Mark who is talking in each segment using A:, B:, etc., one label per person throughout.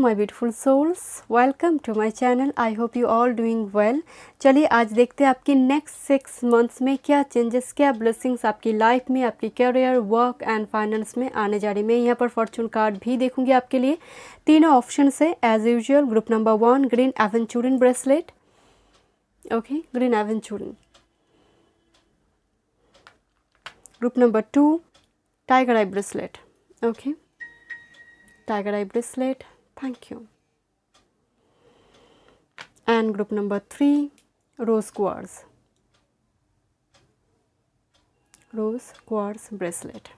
A: My beautiful souls, welcome to my channel. I hope you all doing well. चलिए आज देखते हैं आपकी नेक्स्ट 6 मंथ्स में क्या चेंजेस, क्या ब्लेसिंग्स आपकी लाइफ में, आपकी करियर, वर्क एंड फाइनेंस में आने जा रही है। मैं यहाँ पर फॉर्चून कार्ड भी देखूंगी आपके लिए। तीनों ऑप्शन है as usual. Group number 1 green aventurine bracelet, okay, green aventurine. Group number 2 tiger eye bracelet, okay, tiger eye bracelet, thank you. And group number 3 rose quartz, rose quartz bracelet।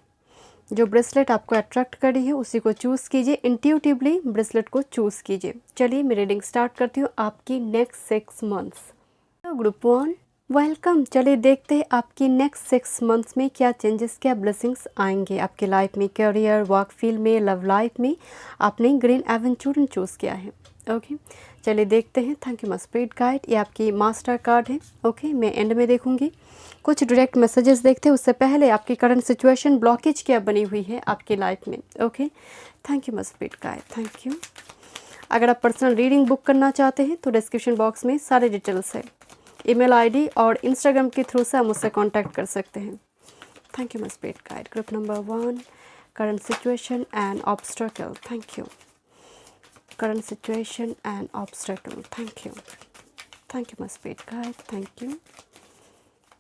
A: जो bracelet आपको attract करी है उसी को choose कीजिए, intuitively bracelet को choose कीजिए। चलिए मैं रीडिंग स्टार्ट करती हूँ आपकी नेक्स्ट 6 मंथ्स। Group 1 welcome. चलिए देखते हैं आपकी नेक्स्ट 6 मंथ्स में क्या चेंजेस, क्या ब्लेसिंग्स आएंगे आपके लाइफ में, करियर, वर्क फील्ड में, लव लाइफ में। आपने ग्रीन एवेंचूरिन चूज़ किया है, ओके। चलिए देखते हैं। Thank you my spirit guide. ये आपकी मास्टर कार्ड है, ओके। मैं एंड में देखूंगी। कुछ डायरेक्ट मैसेजेस देखते हैं उससे पहले आपकी करंट सिचुएशन, ब्लॉकेज क्या बनी हुई है आपकी लाइफ में, okay. Thank you my spirit guide, thank you. अगर आप पर्सनल रीडिंग बुक करना चाहते हैं तो डिस्क्रिप्शन बॉक्स में सारे डिटेल्स है। ईमेल आईडी और इंस्टाग्राम के थ्रू से आप मुझसे कांटेक्ट कर सकते हैं। Thank you my spirit guide. Group number 1 current situation and obstacle, thank you. Current situation and obstacle, thank you. Thank you my spirit guide, thank you.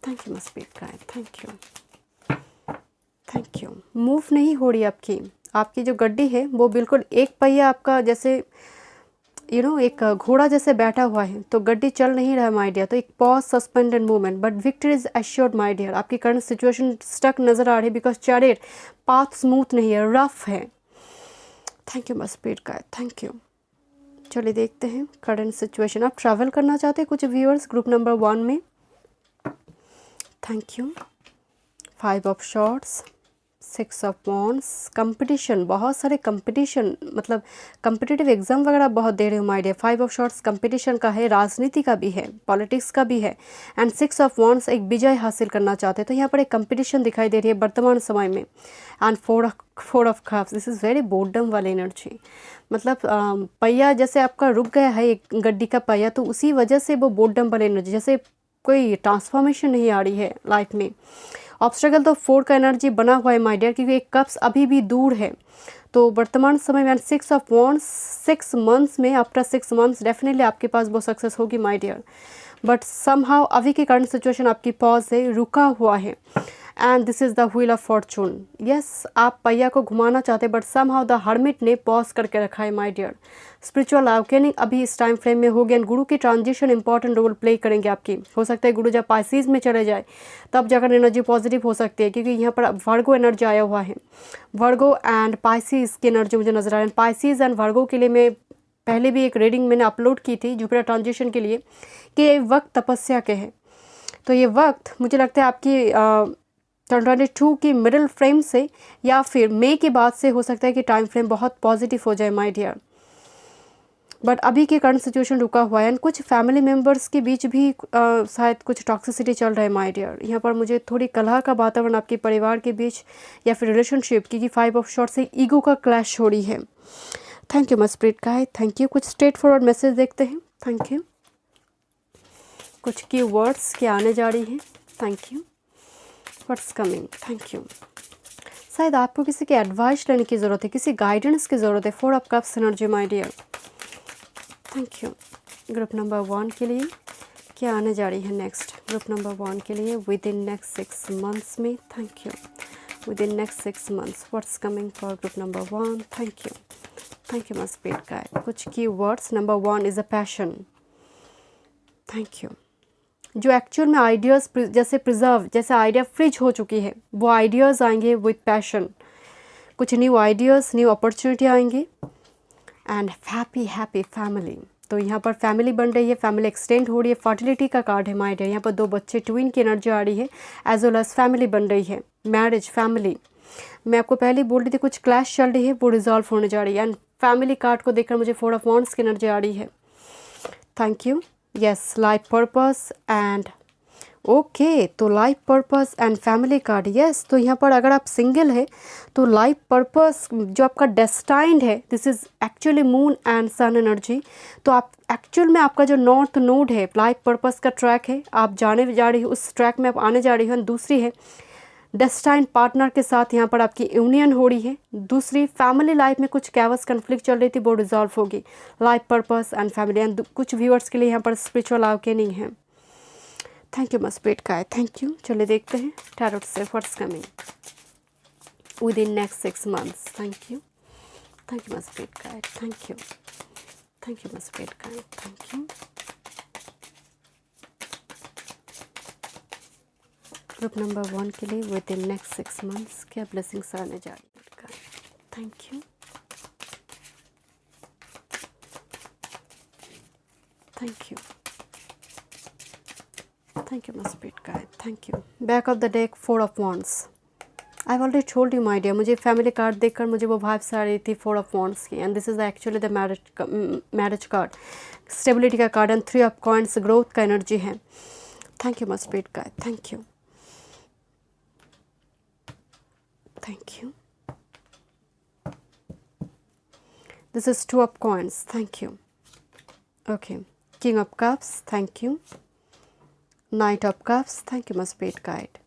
A: Thank you my spirit guide, thank you. Thank you. Move नहीं हो रही आपकी जो गड्डी है वो बिल्कुल एक पहिया आपका जैसे एक घोड़ा जैसे बैठा हुआ है, तो गड्डी चल नहीं रहा है माय डियर। तो एक pause, suspended movement, but victory is assured my dear. आपकी करंट सिचुएशन स्टक नजर आ रही है बिकॉज चैरियट पाथ स्मूथ नहीं है, रफ है। Thank you my spirit guide, thank you. चलिए देखते हैं करंट सिचुएशन। आप ट्रैवल करना चाहते हैं कुछ व्यूअर्स ग्रुप नंबर 1 में, thank you. 5 of shorts, 6 of wands, competition, बहुत सारे कंपटीशन, मतलब कंपिटिटिव एग्जाम वगैरह बहुत दे रहे हो my dear. 5 of swords competition का है, राजनीति का भी है, पॉलिटिक्स का भी है। एंड 6 ऑफ वॉन्ड्स एक विजय हासिल करना चाहते हैं, तो यहाँ पर एक कंपटीशन दिखाई दे रही है वर्तमान समय में। And 4 of cups, this is very boredom वाली एनर्जी। मतलब पहिया जैसे आपका रुक गया है एक गड्डी का पहिया, तो उसी वजह से वो बोर्डम वाली एनर्जी, जैसे कोई ट्रांसफॉर्मेशन नहीं आ रही है लाइफ में। ऑब्स्टेकल तो 4 का एनर्जी बना हुआ है माय डियर, क्योंकि एक कप्स अभी भी दूर है। तो वर्तमान समय में 6 ऑफ वॉन्ड्स, 6 मंथ्स में, आफ्टर 6 मंथ्स डेफिनेटली आपके पास वो सक्सेस होगी माय डियर। बट समहाउ अभी की करंट सिचुएशन आपकी पॉज है, रुका हुआ है। And this is the wheel of Fortune. Yes, आप पहिया को घुमाना चाहते हैं बट समहाउ द हर्मिट ने पॉज करके रखा है माय डियर। स्पिरिचुअल अवेकनिंग अभी इस टाइम फ्रेम में होगी एंड गुरु की ट्रांजिशन इंपॉर्टेंट रोल प्ले करेंगे आपकी। हो सकता है गुरु जब पाइसिस में चले जाए तब जाकर एनर्जी पॉजिटिव हो सकती है, क्योंकि यहाँ पर वर्गो एनर्जी आया हुआ है। वर्गो एंड पाइसिस की एनर्जी मुझे नजर आ रही है। पाइसिस एंड वर्गो के लिए मैं पहले भी एक रीडिंग मैंने अपलोड की थी जुपिटर ट्रांजिशन के लिए, कि ये वक्त तपस्या के हैं। तो ये वक्त मुझे लगता है आपकी 2022 की मिडिल फ्रेम से या फिर मई के बाद से हो सकता है कि टाइम फ्रेम बहुत पॉजिटिव हो जाए माय डियर। बट अभी के करंट सिचुएशन रुका हुआ है एंड कुछ फैमिली मेम्बर्स के बीच भी शायद कुछ टॉक्सिसिटी चल रहा है माय डियर। यहाँ पर मुझे थोड़ी कलह का वातावरण आपके परिवार के बीच या फिर रिलेशनशिप, क्योंकि 5 ऑफ शॉर्ट्स से ईगो का क्लैश हो रही है। Thank you my spirit guide, thank you. कुछ स्ट्रेट फॉरवर्ड मैसेज देखते हैं, थैंक यू। कुछ की वर्ड्स क्या आने जा रही हैं, thank you. What's coming, thank you. शायद आपको किसी की एडवाइस लेने की ज़रूरत है, किसी गाइडेंस की ज़रूरत है। 4 of cups energy my dear, thank you. Group number 1 के लिए क्या आने जा रही है नेक्स्ट, ग्रुप नंबर 1 के लिए विद इन नेक्स्ट 6 मंथ्स में, thank you. Within next 6 months what's coming for group number 1, thank you. Thank you my spirit guide. कुछ की words, number 1 is a passion, thank you. जो actual में ideas जैसे preserve, जैसे idea fridge हो चुकी है, वो आइडियाज़ आएंगे विद पैशन। कुछ न्यू आइडियाज़, न्यू अपॉर्चुनिटी आएंगे एंड हैप्पी फैमिली। तो यहाँ पर फैमिली बन रही है, फैमिली एक्सटेंड हो रही है। फर्टिलिटी का कार्ड है माय डियर। यहाँ पर 2 बच्चे, ट्विन की एनर्जी आ रही है, एज वेल एज फैमिली बन रही है, मैरिज, फैमिली। मैं आपको पहले ही बोल रही थी कुछ क्लैश चल रही है, वो रिजॉल्व होने जा रही है। एंड फैमिली कार्ड को देखकर मुझे 4 ऑफ वॉन्ड्स की एनर्जी आ रही है, thank you. Yes, life purpose and okay, तो life purpose and family card, yes. तो यहाँ पर अगर आप सिंगल है तो लाइफ पर्पस जो आपका डेस्टाइंड है, this is actually moon and sun energy. तो आप एक्चुअल में आपका जो नॉर्थ नोड है लाइफ पर्पस का ट्रैक है, आप जाने जा रही हो उस ट्रैक में, आप आने जा रही हो। दूसरी है डेस्टाइन पार्टनर के साथ यहाँ पर आपकी यूनियन हो रही है। दूसरी फैमिली लाइफ में कुछ कैवस कन्फ्लिक्ट चल रही थी, वो रिजॉल्व होगी। Life purpose and family and कुछ व्यूअर्स के लिए यहाँ पर स्पिरिचुअल अवेकनिंग है। Thank you my spirit guide, thank you. चलिए देखते हैं टैरोट से what's coming with in next 6 months। Thank you my spirit guide, thank you my spirit guide, thank you. Group number 1 के लिए विद इन नेक्स्ट 6 months क्या blessings आने जा रही है। Thank you my spirit guide, thank you। Back of the deck 4 of wands। I already told you my dear, मुझे family card देखकर मुझे वो वाइब्स आ रही थी 4 of wands की। And this is actually the marriage card, stability का card and 3 of coins, growth का एनर्जी है। Thank you my spirit guide, thank you this is 2 of coins, thank you. Okay, king of cups, thank you. Knight of Cups, thank you my spirit guide,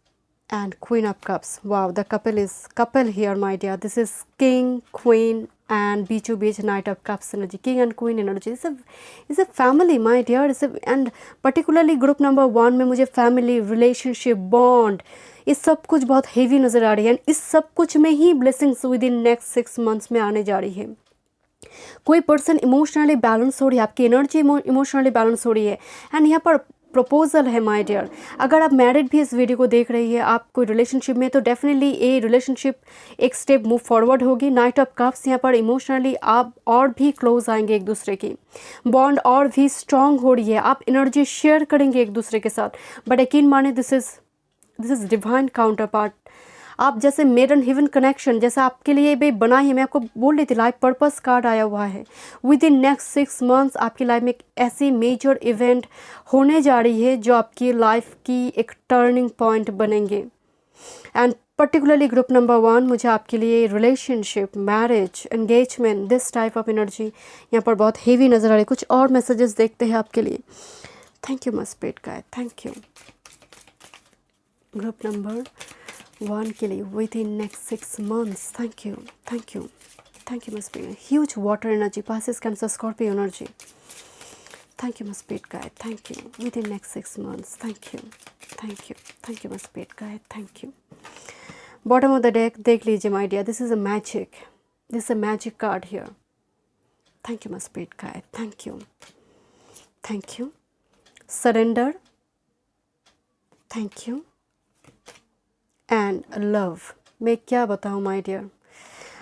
A: and Queen of Cups। Wow, the couple here my dear, this is King, Queen and बीचों बीच Knight of Cups energy, King and Queen energy is a family my dear, and particularly group number 1 में मुझे family, relationship, bond, इस सब कुछ बहुत heavy नज़र आ रही है। इस सब कुछ में ही blessings within next 6 months में आने जा रही है। कोई पर्सन इमोशनली बैलेंस हो रही है, आपकी एनर्जी इमोशनली बैलेंस हो रही है। एंड यहाँ पर प्रपोजल है माय डियर। अगर आप मैरिड भी इस वीडियो को देख रही है, आप कोई रिलेशनशिप में, तो डेफिनेटली ये रिलेशनशिप एक स्टेप मूव फॉरवर्ड होगी। नाइट ऑफ कप्स, यहाँ पर इमोशनली आप और भी क्लोज आएंगे एक दूसरे की, बॉन्ड और भी स्ट्रांग हो रही है, आप एनर्जी शेयर करेंगे एक दूसरे के साथ। बट यकीन माने this is divine counter part. आप जैसे मेड इन हेवन कनेक्शन जैसा आपके लिए भी बनाई है। मैं आपको बोल रही थी लाइफ पर्पस कार्ड आया हुआ है। विद इन नेक्स्ट 6 months आपकी लाइफ में एक ऐसी मेजर इवेंट होने जा रही है जो आपकी लाइफ की एक टर्निंग पॉइंट बनेंगे। एंड पर्टिकुलरली ग्रुप नंबर 1 मुझे आपके लिए relationship, marriage, engagement, this type of energy यहाँ पर बहुत हेवी नज़र आ रही है। कुछ और मैसेजेस देखते हैं आपके लिए। Thank you my spirit guide, thank you. Group number 1 के लिए within next 6 months, thank you my spirit. Huge water energy, Pisces cancer Scorpio energy, thank you my spirit guide, thank you. Within next 6 months, thank you my spirit guide, thank you. Bottom of the deck देख लीजिए my dear, this is a magic card here. Thank you my spirit guide, thank you. Surrender, thank you and love. मैं क्या बताऊँ my dear,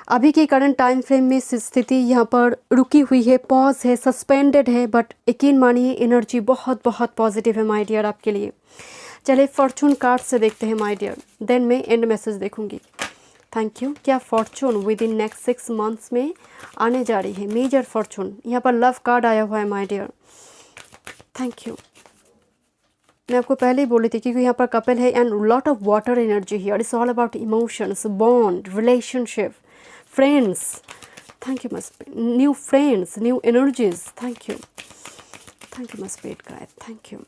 A: अभी के current time frame में स्थिति यहाँ पर रुकी हुई है, पॉज है, सस्पेंडेड है। बट यकीन मानिए एनर्जी बहुत बहुत पॉजिटिव है माय डियर आपके लिए। चलिए फॉर्चून कार्ड से देखते हैं माय डियर, देन मैं एंड मैसेज देखूंगी। Thank you. क्या fortune within next 6 months में आने जा रही है, मेजर फॉर्चून। यहाँ पर लव कार्ड आया हुआ है माय डियर, थैंक यू। मैं आपको पहले ही बोली थी क्योंकि यहाँ पर कपल है and lot of water energy here. It's all about emotions, bond, relationship, friends. Thank you must new friends, new energies. Thank you my spirit guide, thank you.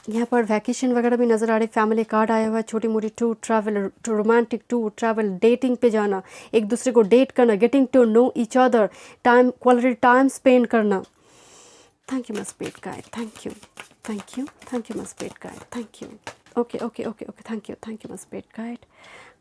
A: यहाँ पर वैकेशन वगैरह भी नज़र आ रही, फैमिली कार्ड आया हुआ है, छोटी मोटी tour, travel, romantic tour, travel, dating पे जाना, एक दूसरे को डेट करना, getting to know each other, time, quality time spend करना। Thank you my spirit guide, thank you my spirit guide, thank you. Okay, thank you my spirit guide.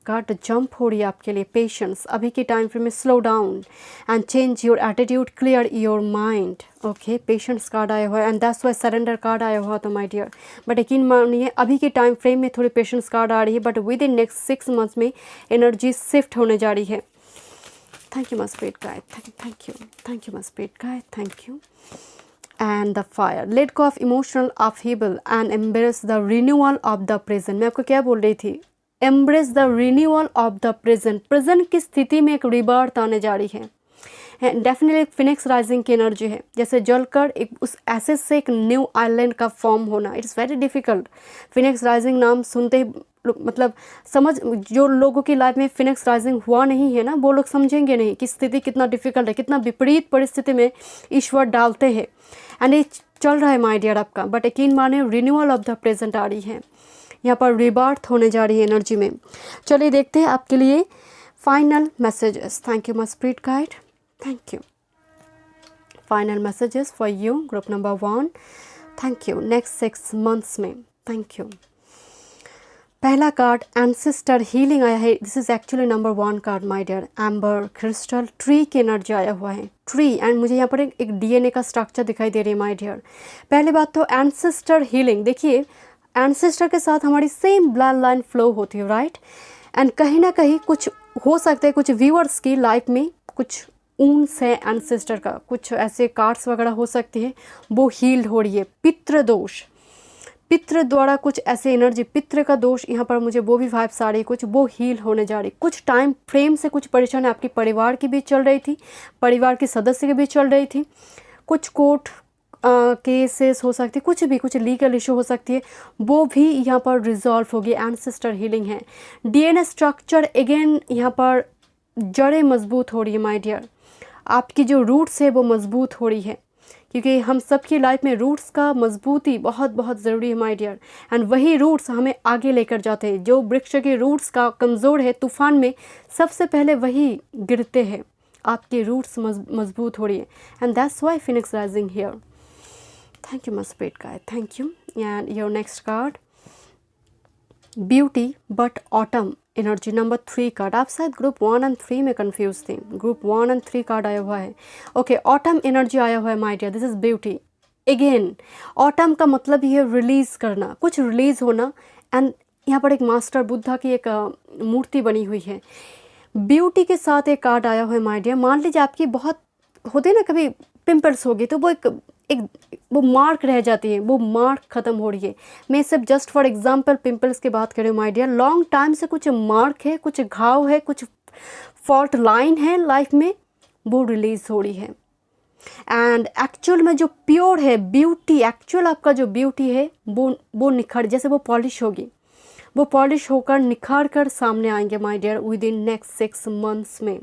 A: Card jump हो रही है आपके लिए, पेशेंस। अभी के time frame में slow down and change your attitude, clear your mind. Okay, patience card आया हुआ है and that's why surrender card आया हुआ था माय डियर। बट यकीन मानिए अभी के टाइम फ्रेम में थोड़ी पेशेंस कार्ड आ रही है, but with in next 6 months में एनर्जी शिफ्ट होने जा रही है। Thank you my spirit guide, thank you my spirit guide, thank you. And the fire, let go of emotional upheaval and embrace the renewal of the present. मैं आपको क्या बोल रही थी, embrace the renewal of the present. Present की स्थिति में एक रिबर्थ आने जा रही है डेफिनेटली फिनिक्स राइजिंग की एनर्जी है, जैसे जलकर एक उस एसेस से एक न्यू आइलैंड का फॉर्म होना, it's very difficult. Phoenix rising नाम सुनते ही मतलब समझ, जो लोगों की लाइफ में फिनिक्स राइजिंग हुआ नहीं है ना, वो लोग समझेंगे नहीं कि स्थिति कितना डिफिकल्ट है, कितना विपरीत परिस्थिति में ईश्वर डालते हैं। एंड ये चल रहा है माय डियर आपका, बट यकीन माने रिन्यूअल ऑफ द प्रेजेंट आ रही है, यहाँ पर रिबर्थ होने जा रही है एनर्जी में। चलिए देखते हैं आपके लिए final messages. Thank you my spirit guide, thank you. Final messages for you group number 1, thank you. Next 6 months में, थैंक यू। पहला कार्ड एंसेस्टर हीलिंग आया है, this is actually number 1 card my dear. Amber crystal tree की energy आया हुआ है, tree, and मुझे यहाँ पर एक डीएनए का स्ट्रक्चर दिखाई दे रही है माय डियर। पहली बात तो एंसेस्टर हीलिंग, देखिए एंसेस्टर के साथ हमारी सेम ब्लड लाइन फ्लो होती है, राइट। एंड कहीं ना कहीं कुछ हो सकता है, कुछ व्यूअर्स की लाइफ में कुछ ऊन्स है एंसेस्टर का, कुछ ऐसे कार्ड्स वगैरह हो सकती है, वो हील्ड हो रही है। पितृ दोष, पितृ द्वारा कुछ ऐसे एनर्जी, पितृ का दोष यहाँ पर मुझे वो भी वाइब्स आ रही, कुछ वो हील होने जा रही। कुछ टाइम फ्रेम से कुछ परेशानी आपके परिवार के बीच चल रही थी, परिवार के सदस्य के बीच चल रही थी, कुछ कोर्ट केसेस हो सकती है, कुछ भी, कुछ लीगल इशू हो सकती है, वो भी यहाँ पर रिजॉल्व होगी। एंसेस्टर हीलिंग है। डीएनए स्ट्रक्चर अगेन यहाँ पर जड़ें मजबूत हो रही है माय डियर, आपकी जो रूट्स है वो मजबूत हो रही है, क्योंकि हम सबकी लाइफ में रूट्स का मजबूती बहुत बहुत ज़रूरी है माय डियर। एंड वही रूट्स हमें आगे लेकर जाते हैं। जो वृक्ष के रूट्स का कमज़ोर है, तूफान में सबसे पहले वही गिरते हैं। आपके रूट्स मजबूत हो रही है, and that's why Phoenix rising here. Thank you my spirit guide, thank you. And your next card beauty but autumn energy, number 3 card. आप शायद ग्रुप 1 और 3 में कंफ्यूज थे, ग्रुप 1 और 3 कार्ड आया हुआ है। ओके, ऑटम एनर्जी आया हुआ है my dear, this is beauty again. Autumn का मतलब ये रिलीज करना, कुछ रिलीज होना। एंड यहाँ पर एक मास्टर बुद्धा की एक मूर्ति बनी हुई है। ब्यूटी के साथ एक कार्ड आया हुआ है माय डियर। मान लीजिए आपकी बहुत होते ना कभी पिंपल्स होगी, तो वो एक वो मार्क रह जाती है, वो मार्क ख़त्म हो रही है। मैं सिर्फ जस्ट फॉर एग्जांपल पिंपल्स की बात कर रही हूँ माय डियर। लॉन्ग टाइम से कुछ मार्क है, कुछ घाव है, कुछ फॉल्ट लाइन है लाइफ में, वो रिलीज हो रही है। एंड एक्चुअल में जो प्योर है ब्यूटी, एक्चुअल आपका जो ब्यूटी है वो निखर, जैसे वो पॉलिश होगी, वो पॉलिश होकर निखार कर सामने आएंगे my dear within next 6 months में।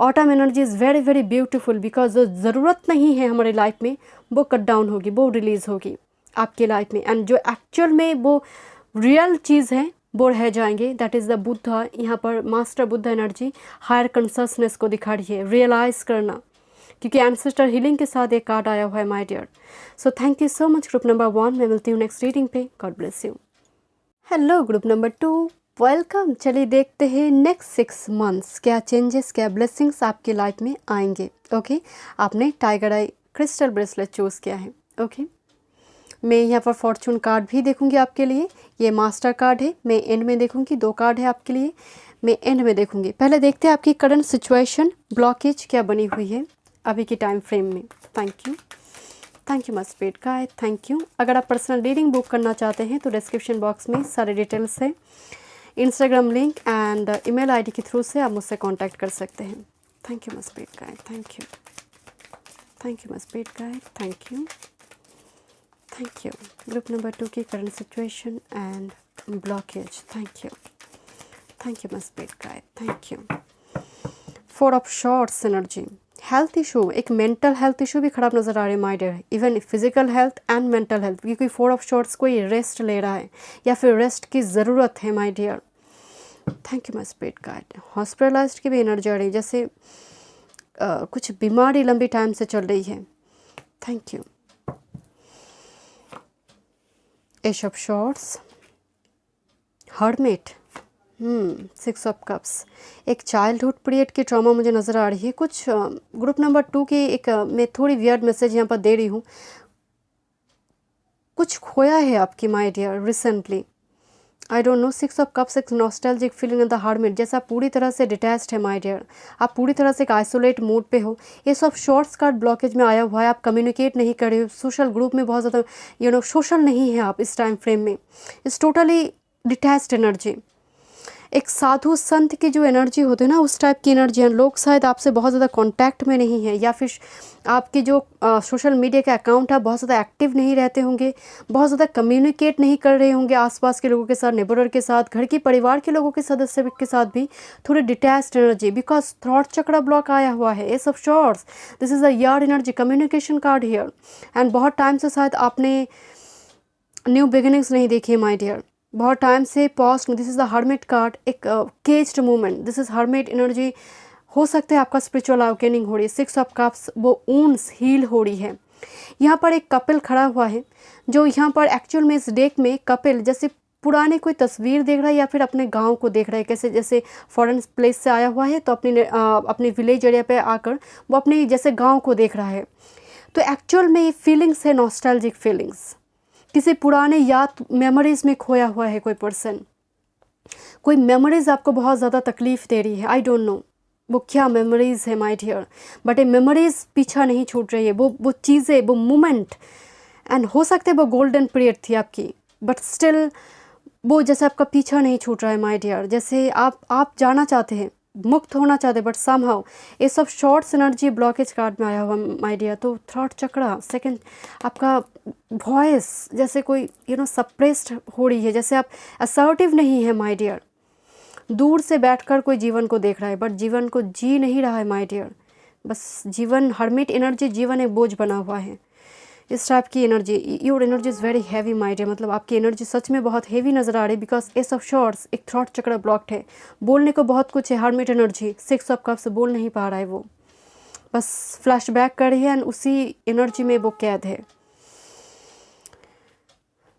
A: Autumn energy is very very beautiful, because जो ज़रूरत नहीं है हमारे लाइफ में वो कट डाउन होगी, वो रिलीज़ होगी आपकी लाइफ में। एंड जो एक्चुअल में वो रियल चीज़ है वो रह जाएंगे। दैट इज़ द बुद्धा, यहाँ पर master Buddha energy higher consciousness को दिखा रही है, रियलाइज करना, क्योंकि एंसेस्टर हीलिंग के साथ एक कार्ड आया हुआ है my dear. So thank you so much group number 1, मैं मिलती हूँ नेक्स्ट रीडिंग पे। God bless you. Hello group number 2, welcome. चलिए देखते हैं नेक्स्ट 6 मंथ्स क्या चेंजेस, क्या ब्लेसिंग्स आपकी लाइफ में आएंगे। ओके, आपने tiger eye crystal bracelet choose किया है। ओके, मैं यहाँ पर फॉर्चून कार्ड भी देखूंगी आपके लिए, ये मास्टर कार्ड है, मैं एंड में देखूंगी। 2 कार्ड है आपके लिए, मैं एंड में देखूंगी। पहले देखते हैं आपकी करंट सिचुएशन, ब्लॉकेज क्या बनी हुई है अभी की टाइम फ्रेम में। Thank you, thank you my spirit guide, thank you. अगर आप पर्सनल रीडिंग बुक करना चाहते हैं तो डिस्क्रिप्शन बॉक्स में सारे डिटेल्स है, Instagram link and email ID के थ्रू से आप मुझसे कांटेक्ट कर सकते हैं। Thank you my spirit guide, thank you, thank you my spirit guide, thank you, thank you. Group number 2 की current situation and blockage, thank you, thank you my spirit guide, thank you. 4 of swords energy, health issue, एक mental health issue भी खराब नज़र आ रहे हैं my dear, even physical health and mental health, क्योंकि 4 of swords कोई rest ले रहा है या फिर रेस्ट की ज़रूरत है my dear. Thank you my spirit guide. Hospitalised की भी एनर्जी आ रही है, जैसे कुछ बीमारी लंबी टाइम से चल रही है। Thank you. Ace of swords, hermit, 6 of cups, एक चाइल्डहुड पीरियड की ट्रॉमा मुझे नज़र आ रही है। कुछ ग्रुप नंबर 2 की एक मैं थोड़ी वियर्ड मैसेज यहाँ पर दे रही हूँ, कुछ खोया है आपकी my dear recently, I don't know. 6 of cups एक nostalgic feeling in the hermit, जैसा पूरी तरह से डिटैच्ड है माय डियर, आप पूरी तरह से एक आइसोलेट मूड पे हो। ये सब शॉर्ट्स कार्ड ब्लॉकेज में आया हुआ है, आप कम्युनिकेट नहीं कर रहे हो, सोशल ग्रुप में बहुत ज़्यादा सोशल नहीं है आप इस टाइम फ्रेम में, इट्स टोटली डिटैच्ड एनर्जी। एक साधु संत की जो एनर्जी होती है ना, उस टाइप की एनर्जी है। लोग शायद आपसे बहुत ज़्यादा कांटेक्ट में नहीं है, या फिर आपकी जो सोशल मीडिया का अकाउंट है बहुत ज़्यादा एक्टिव नहीं रहते होंगे, बहुत ज़्यादा कम्युनिकेट नहीं कर रहे होंगे आसपास के लोगों के साथ, नेबरर के साथ, घर के परिवार के लोगों के सदस्य के साथ भी थोड़ी detached energy, because throat chakra block आया हुआ है। Ace of swords, this is a yard energy, communication card here. And बहुत टाइम से शायद आपने न्यू बिगिनिंग्स नहीं देखी माय डियर, बहुत टाइम से past. This is the hermit card, एक caged movement, this is hermit energy. हो सकता है आपका स्पिरिचुअल अवेकनिंग हो रही है। 6 ऑफ कप्स, वो ऊंड्स हील हो रही है। यहाँ पर एक कपिल खड़ा हुआ है, जो यहाँ पर एक्चुअल में इस डेक में कपिल जैसे पुराने कोई तस्वीर देख रहा है या फिर अपने गांव को देख रहा है, कैसे जैसे फॉरेन प्लेस से आया हुआ है तो अपने विलेज एरिया पे आकर वो अपने जैसे गांव को देख रहा है। तो एक्चुअल में ये फीलिंग्स है, नॉस्टैल्जिक फीलिंग्स, किसी पुराने याद मेमोरीज़ में खोया हुआ है कोई पर्सन। कोई मेमोरीज़ आपको बहुत ज़्यादा तकलीफ़ दे रही है, आई डोंट नो वो क्या मेमोरीज़ है माय डियर, बट ये मेमोरीज़ पीछा नहीं छूट रही है। वो चीज़ें, वो मोमेंट, एंड हो सकता है वो गोल्डन पीरियड थी आपकी, बट स्टिल वो जैसे आपका पीछा नहीं छूट रहा है माय डियर। जैसे आप जाना चाहते हैं, मुक्त होना चाहते हैं, बट समहाउ ये सब शॉर्ट्स एनर्जी ब्लॉकेज कार्ड में आया हुआ माय डियर। तो थ्रॉट चक्रा सेकंड, आपका वॉइस जैसे कोई सप्रेस्ड हो रही है, जैसे आप असर्टिव नहीं है माय डियर। दूर से बैठकर कोई जीवन को देख रहा है, बट जीवन को जी नहीं रहा है माय डियर। बस जीवन, हर्मिट एनर्जी, जीवन एक बोझ बना हुआ है, इस टाइप की एनर्जी। Your energy is very heavy my dear, मतलब आपकी एनर्जी सच में बहुत हैवी नज़र आ रही है, बिकॉज एस ऑफ शॉर्ट्स, एक थ्रॉट चक्र ब्लॉक्ड है। बोलने को बहुत कुछ है, हर्मिट एनर्जी 6 ऑफ कप्स, बोल नहीं पा रहा है वो, बस फ्लैशबैक कर रही है, एंड उसी एनर्जी में वो कैद है।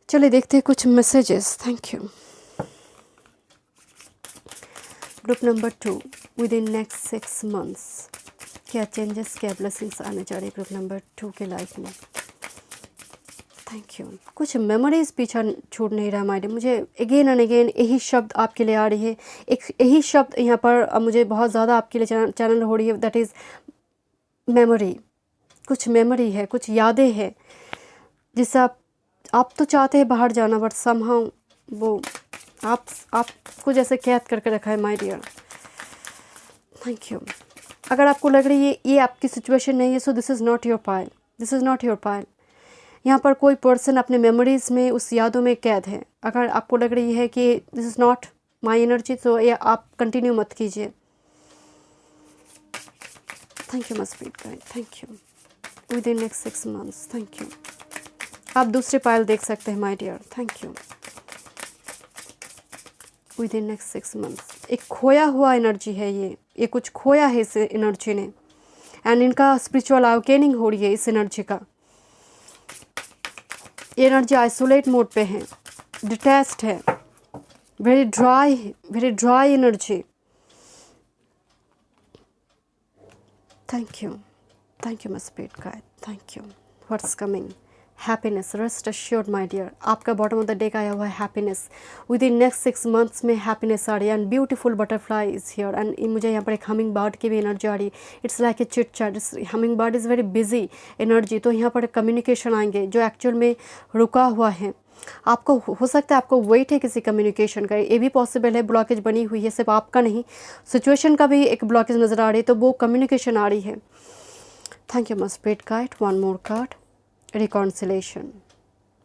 A: चलिए देखते हैं कुछ messages. Thank you. Group number 2, within next 6 months क्या चेंजेस, क्या ब्लेसिंग्स आने जा रही है ग्रुप नंबर 2 के लाइफ में। Thank you. कुछ मेमोरीज पीछा छूट नहीं रहा माइंड, मुझे अगेन एंड अगेन यही शब्द आपके लिए आ रही है। एक यही शब्द यहाँ पर मुझे बहुत ज़्यादा आपके लिए चैनल हो रही है, दैट इज़ मेमोरी। कुछ मेमोरी है, कुछ यादें हैं जिससे आप तो चाहते हैं बाहर जाना, बट समहाउ वो आपको जैसे कैद करके रखा है माय डियर। Thank you. अगर आपको लग रही है ये आपकी सिचुएशन नहीं है, so this is not your pile, this is not your pile. यहाँ पर कोई पर्सन अपने मेमोरीज़ में, उस यादों में कैद है। अगर आपको लग रही है कि this is not my energy, तो ये आप कंटिन्यू मत कीजिए। Thank you my spirit guide, thank you. Within next 6 months, thank you. आप दूसरे पायल देख सकते हैं my dear, thank you. Within next 6 months एक खोया हुआ एनर्जी है, ये कुछ खोया है इस एनर्जी ने, एंड इनका स्पिरिचुअल अवेकनिंग हो रही है इस एनर्जी का। ये एनर्जी आइसोलेट मोड पे है, डिटैच्ड है, very dry energy. Thank you my spirit guide, thank you. What's coming, happiness, rest assured my dear. आपका बॉटम ऑफ द डे का आया हुआ है happiness. Within next 6 months में हैप्पीनेस आ रही है, and beautiful butterfly is here. And मुझे यहाँ पर एक हमिंग बर्ड की भी एनर्जी आ रही है। It's like A chit chat, humming bird is very busy energy. तो यहाँ पर कम्युनिकेशन आएंगे जो एक्चुअल में रुका हुआ है। आपको हो सकता है आपको वेट है किसी कम्युनिकेशन का, ये भी पॉसिबल है। ब्लॉकेज बनी हुई है, सिर्फ आपका नहीं, सिचुएशन का भी एक ब्लॉकेज नज़र आ रही है, तो वो कम्युनिकेशन आ रही है। Thank you my spirit guide. One more card, reconciliation.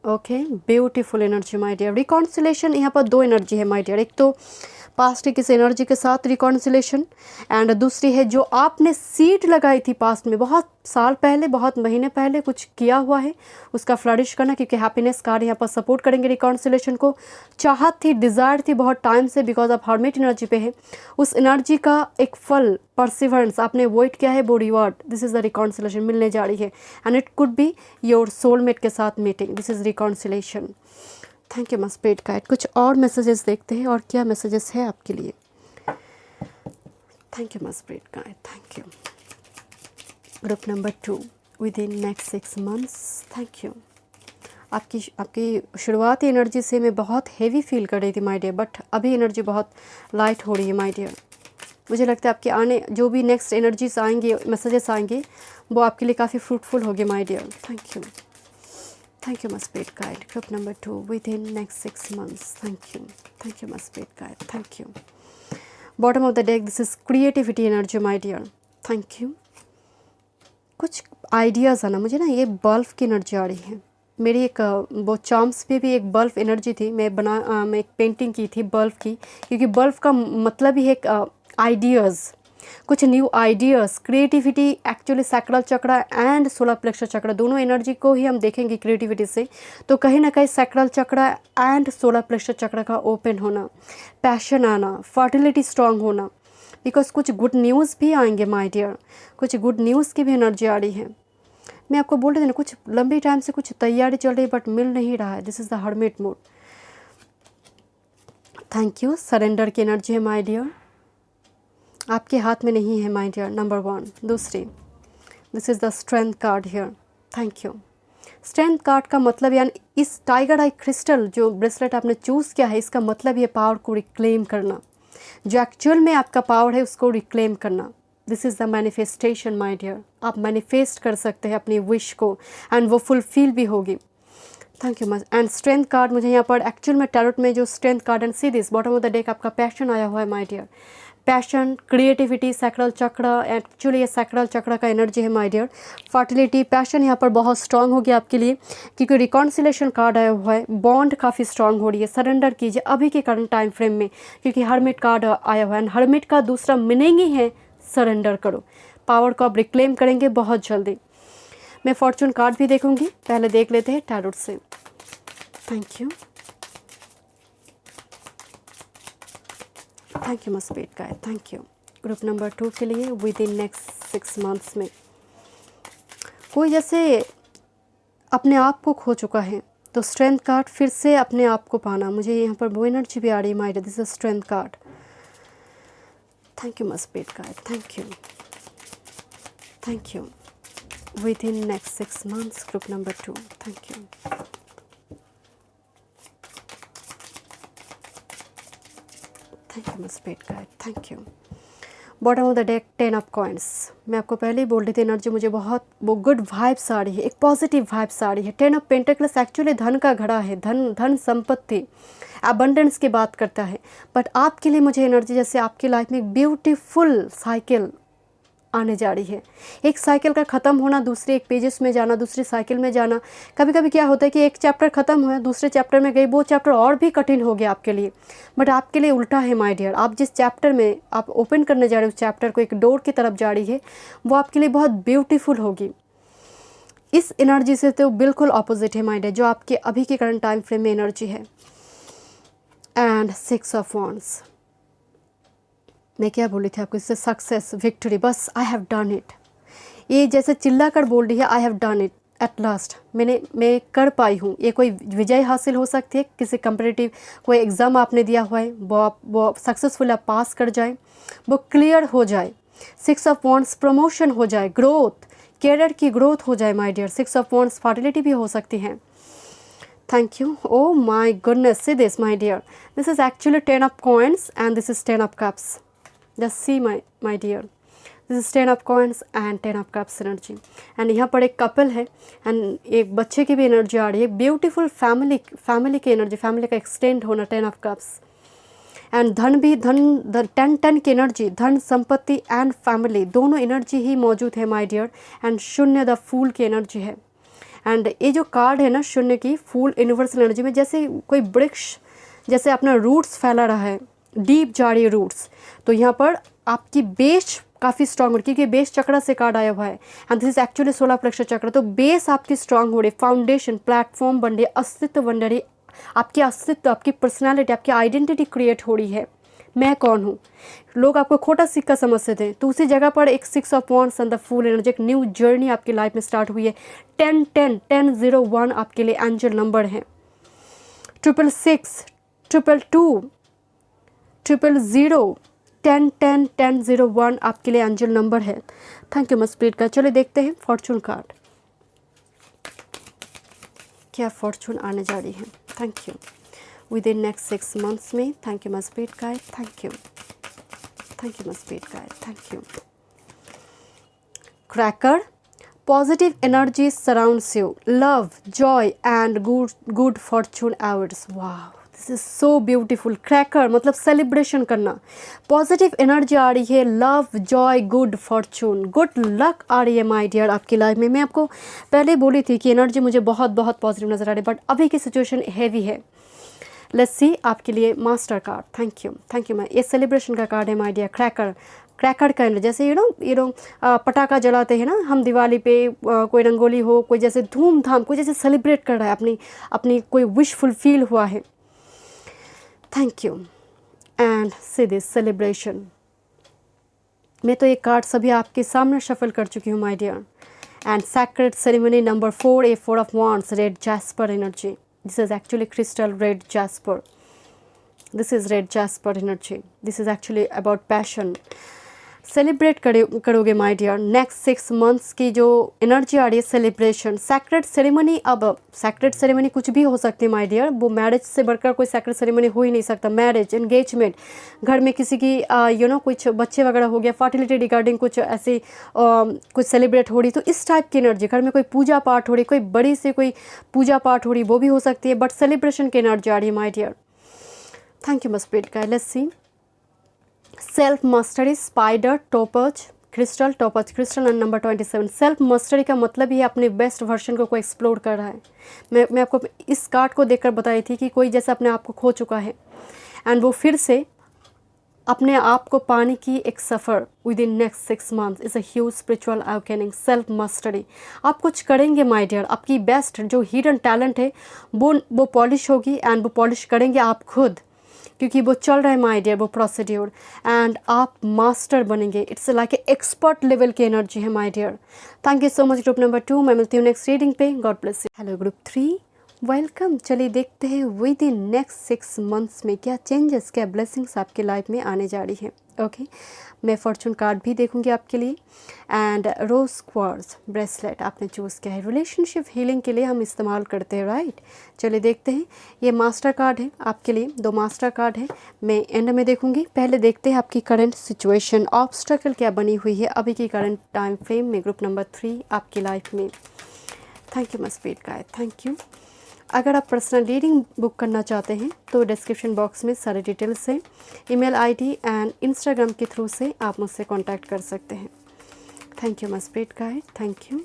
A: Okay, beautiful energy my dear. Reconciliation, यहाँ पर 2 एनर्जी है माय डियर। एक तो पास्ट की किसी एनर्जी के साथ रिकॉन्सिलेशन, एंड दूसरी है जो आपने सीड लगाई थी पास्ट में, बहुत साल पहले, बहुत महीने पहले कुछ किया हुआ है, उसका फ्लरिश करना, क्योंकि हैप्पीनेस कार्ड यहाँ पर सपोर्ट करेंगे रिकॉन्सिलेशन को। चाहत थी, डिज़ायर थी बहुत टाइम से, बिकॉज आप हर्मिट एनर्जी पे है। उस एनर्जी का एक फल, परसिवरेंस, आपने वेट किया है, वो reward, this is the reconciliation मिलने जा रही है। And it could be your soulmate के साथ meeting, this is reconciliation. Thank you my spirit guide. कुछ और मैसेजेस देखते हैं, और क्या मैसेजेस है आपके लिए। Thank you my spirit guide, thank you. Group number 2, within next 6 months, thank you. आपकी शुरुआती एनर्जी से मैं बहुत हेवी फील कर रही थी माय डियर, बट अभी एनर्जी बहुत लाइट हो रही है माय डियर। मुझे लगता है आपके आने जो भी नेक्स्ट एनर्जीज आएंगे, मैसेजेस आएंगे, वो आपके लिए काफ़ी फ्रूटफुल होगी my dear. Thank you my spirit guide. Group number 2, within next 6 months, thank you my spirit guide, thank you. Bottom of the deck this is creativity energy my dear, thank you. कुछ ideas आना मुझे ना, ये bulb की energy आ रही है मेरी। एक वो चार्म्स पे भी एक बल्ब एनर्जी थी, मैं एक पेंटिंग की थी बल्ब की, क्योंकि बल्ब का मतलब ही है आइडियाज़, कुछ new ideas, creativity. Actually sacral चक्र एंड सोलर प्लेक्सस चक्र दोनों एनर्जी को ही हम देखेंगे क्रिएटिविटी से, तो कहीं ना कहीं सैक्रल चक्र एंड सोलर प्लेक्सस चक्र का ओपन होना, पैशन आना, फर्टिलिटी स्ट्रांग होना, बिकॉज कुछ गुड न्यूज़ भी आएंगे माय डियर, कुछ गुड न्यूज़ की भी एनर्जी आ रही है। मैं आपको बोल रही थी ना, कुछ लंबी टाइम से कुछ तैयारी चल रही है बट मिल नहीं रहा है। This is the hermit mood, thank you. Surrender की एनर्जी है माय डियर, आपके हाथ में नहीं है माय डियर, नंबर 1। दूसरी, this is the strength card here, thank you. Strength card का मतलब यानी इस टाइगर आई क्रिस्टल जो ब्रेसलेट आपने चूज़ किया है, इसका मतलब ये पावर को रिक्लेम करना, जो एक्चुअल में आपका पावर है उसको रिक्लेम करना। This is the manifestation my dear, आप मैनिफेस्ट कर सकते हैं अपनी विश को एंड वो फुलफिल भी होगी, thank you much. And strength card मुझे यहाँ पर एक्चुअल में टैरोट में जो strength card and see this bottom of the deck आपका पैशन आया हुआ है my dear, passion, creativity, sacral chakra, actually ये सैक्रल चक्र का एनर्जी है माय डियर। फर्टिलिटी, पैशन यहाँ पर बहुत स्ट्रांग हो गया आपके लिए, क्योंकि रिकॉन्सिलेशन कार्ड आया हुआ है, बॉन्ड काफ़ी स्ट्रांग हो रही है। सरेंडर कीजिए अभी के करंट टाइम फ्रेम में, क्योंकि हर्मिट कार्ड आया हुआ है, एंड हर्मिट का दूसरा मीनिंग ही है सरेंडर करो, पावर को आप रिक्लेम करेंगे बहुत जल्दी। मैं फॉर्चून कार्ड भी देखूंगी, पहले देख लेते हैं टैरोट से, thank you, thank you my spirit guide, thank you. Group number 2 के लिए विद इन नेक्स्ट 6 मंथ्स में कोई जैसे अपने आप को खो चुका है, तो स्ट्रेंथ कार्ड फिर से अपने आप को पाना, मुझे यहाँ पर वो एनर्जी भी आ रही है my dear, this is strength card, thank you my spirit guide, thank you, thank you. Within next 6 months group number 2, thank you, thank you my spirit guide, thank you. Bottom of the deck 10 of coins, मैं आपको पहले ही बोल रही थी energy मुझे बहुत वो good vibes आ रही है, एक पॉजिटिव वाइब्स आ रही है। 10 ऑफ पेंटिकल्स एक्चुअली धन का घड़ा है, धन संपत्ति, अबंडेंस की बात करता है, बट आपके लिए मुझे एनर्जी जैसे आपकी लाइफ में एक ब्यूटीफुल साइकिल आने जा रही है, एक साइकिल का ख़त्म होना, दूसरे एक पेजेस में जाना, दूसरी साइकिल में जाना। कभी कभी क्या होता है कि एक चैप्टर ख़त्म हुआ, दूसरे चैप्टर में गई, वो चैप्टर और भी कठिन हो गया आपके लिए, बट आपके लिए उल्टा है माय डियर, आप जिस चैप्टर में आप ओपन करने जा रहे हो उस चैप्टर को, एक डोर की तरफ जा रही है, वो आपके लिए बहुत ब्यूटीफुल होगी। इस एनर्जी से तो बिल्कुल ऑपोजिट है माय डियर जो आपके अभी के करंट टाइम फ्रेम में एनर्जी है। एंड 6 ऑफ वॉन्ड्स, मैं क्या बोली थी आपको, इससे सक्सेस, विक्ट्री, बस आई हैव डन इट, ये जैसे चिल्ला कर बोल रही है I have done it at last, मैं कर पाई हूँ। ये कोई विजय हासिल हो सकती है, किसी कंपटीटिव कोई एग्ज़ाम आपने दिया हुआ है, वो सक्सेसफुल आप पास कर जाए, वो क्लियर हो जाए। 6 ऑफ वॉन्ड्स, प्रमोशन हो जाए, ग्रोथ, कैरियर की ग्रोथ हो जाए my dear. 6 of wands, fertility भी हो सकती है, thank you. Oh my goodness, see this my dear, this is actually 10 of coins and this is 10 of cups, just see my dear, this is 10 of coins and 10 of cups energy। And यहाँ पर एक couple है and एक बच्चे की भी energy आ रही है, ब्यूटीफुल फैमिली की एनर्जी, फैमिली का एक्सटेंड होना, 10 of cups। एंड धन भी, धन 10 की एनर्जी, धन, संपत्ति एंड फैमिली दोनों एनर्जी ही मौजूद है माय डियर। एंड शून्य, द फूल की एनर्जी है। एंड ये जो कार्ड है ना शून्य की, फूल यूनिवर्सल एनर्जी में, जैसे कोई वृक्ष जैसे अपना रूट्स फैला रहा है, डीप जा रही है रूट्स, तो यहाँ पर आपकी बेस काफ़ी स्ट्रांग हो रही है, क्योंकि बेस चक्र से कार्ड आया हुआ है and this is actually solar plexus चक्र, तो बेस आपकी स्ट्रांग हो रही है, फाउंडेशन, प्लेटफॉर्म बन रही है, अस्तित्व बन रही है, आपकी अस्तित्व, आपकी पर्सनैलिटी, आपकी आइडेंटिटी क्रिएट हो रही है, मैं कौन हूँ। लोग आपको खोटा सिक्का समझते थे, तो उसी जगह पर एक 6 of wands and the fool energy, एक न्यू जर्नी आपकी लाइफ में स्टार्ट हुई है। 10 आपके लिए एंजल नंबर है, 666, 222, 000, 10 आपके लिए एंजल नंबर है, थैंक यू मस्प्रीत का। चलिए देखते हैं फॉर्चून कार्ड, क्या फॉर्चून आने जा रही है, thank you. Within next 6 months में, थैंक यू मस्प्रीत का, थैंक यू, थैंक यू मस्प्रीत का, thank you. Cracker, positive energy surrounds you, love, joy and good fortune awaits। wow, this is so beautiful. Cracker मतलब celebration करना, positive energy आ रही है, love, joy, good fortune, good luck आ रही है my dear आपकी लाइफ में। मैं आपको पहले बोली थी कि एनर्जी मुझे बहुत बहुत पॉजिटिव नज़र आ रही है, बट अभी की सिचुएशन हैवी है। लेट्स सी आपके लिए master card. Thank you ma'am. ये सेलिब्रेशन का कार्ड है माय डियर। क्रैकर का एनर्जी, जैसे यू नो पटाखा जलाते हैं ना हम दिवाली पे, कोई रंगोली हो, कोई जैसे धूमधाम, कोई जैसे सेलिब्रेट कर रहा है, अपनी अपनी कोई विश फुलफिल हुआ है। Thank you and see this celebration. मैं तो ये कार्ड सभी आपके सामने शफल कर चुकी हूँ my dear. And sacred ceremony number 4, a 4 of wands, red jasper energy. This is actually crystal red jasper. This is red jasper energy. This is actually about passion. Celebrate करोगे my dear. Next 6 months की जो energy आ रही है, celebration, sacred ceremony. अब sacred ceremony कुछ भी हो सकती है माय डियर, वो मैरिज से बढ़कर कोई सैक्रेड सेरेमनी हो ही नहीं सकता। मैरिज, एंगेजमेंट, घर में किसी की कुछ बच्चे वगैरह हो गया, फर्टिलिटी रिगार्डिंग कुछ ऐसी कुछ सेलिब्रेट हो रही, तो इस टाइप की एनर्जी। घर में कोई पूजा पाठ हो रही, कोई बड़ी से कोई पूजा पाठ हो रही, वो भी हो सकती है, बट सेलिब्रेशन की एनर्जी आ रही है my dear. Thank you my spirit guide. Let's see self mastery, spider, topaz crystal and number 27। Self mastery का मतलब ही अपने बेस्ट वर्जन को कोई एक्सप्लोर कर रहा है। मैं आपको इस कार्ड को देखकर बताई थी कि कोई जैसे अपने आप को खो चुका है एंड वो फिर से अपने आप को पाने की एक सफ़र within next 6 month is a huge spiritual awakening. Self mastery, आप कुछ करेंगे माय डियर। आपकी बेस्ट जो हिडन टैलेंट है वो पॉलिश होगी एंड वो पॉलिश करेंगे आप खुद, क्योंकि वो चल रहा है माय डियर वो प्रोसीड्यूर, एंड आप मास्टर बनेंगे। It's like a expert level की एनर्जी है my dear. Thank you so much group number 2। मैं मिलती हूँ नेक्स्ट रीडिंग पे। God bless you. Hello group 3, welcome. चलिए देखते हैं विद इन नेक्स्ट 6 मंथ्स में क्या चेंजेस, क्या ब्लेसिंग्स आपकी लाइफ में आने जा रही है। ओके, मैं फॉर्चून कार्ड भी देखूंगी आपके लिए। एंड रोज क्वार्ट्ज ब्रेसलेट आपने चूज़ किया है, रिलेशनशिप हीलिंग के लिए हम इस्तेमाल करते हैं, राइट। चलिए देखते हैं। ये मास्टर कार्ड है आपके लिए, 2 मास्टर कार्ड है, मैं एंड में देखूंगी। पहले देखते हैं आपकी करंट सिचुएशन, ऑब्स्टेकल क्या बनी हुई है अभी की करंट टाइम फ्रेम में ग्रुप नंबर 3 आपकी लाइफ में। Thank you my spirit guide, thank you. अगर आप पर्सनल रीडिंग बुक करना चाहते हैं तो डिस्क्रिप्शन बॉक्स में सारे डिटेल्स हैं, ईमेल आईडी एंड इंस्टाग्राम के थ्रू से आप मुझसे कांटेक्ट कर सकते हैं। Thank you my spirit guide, thank you.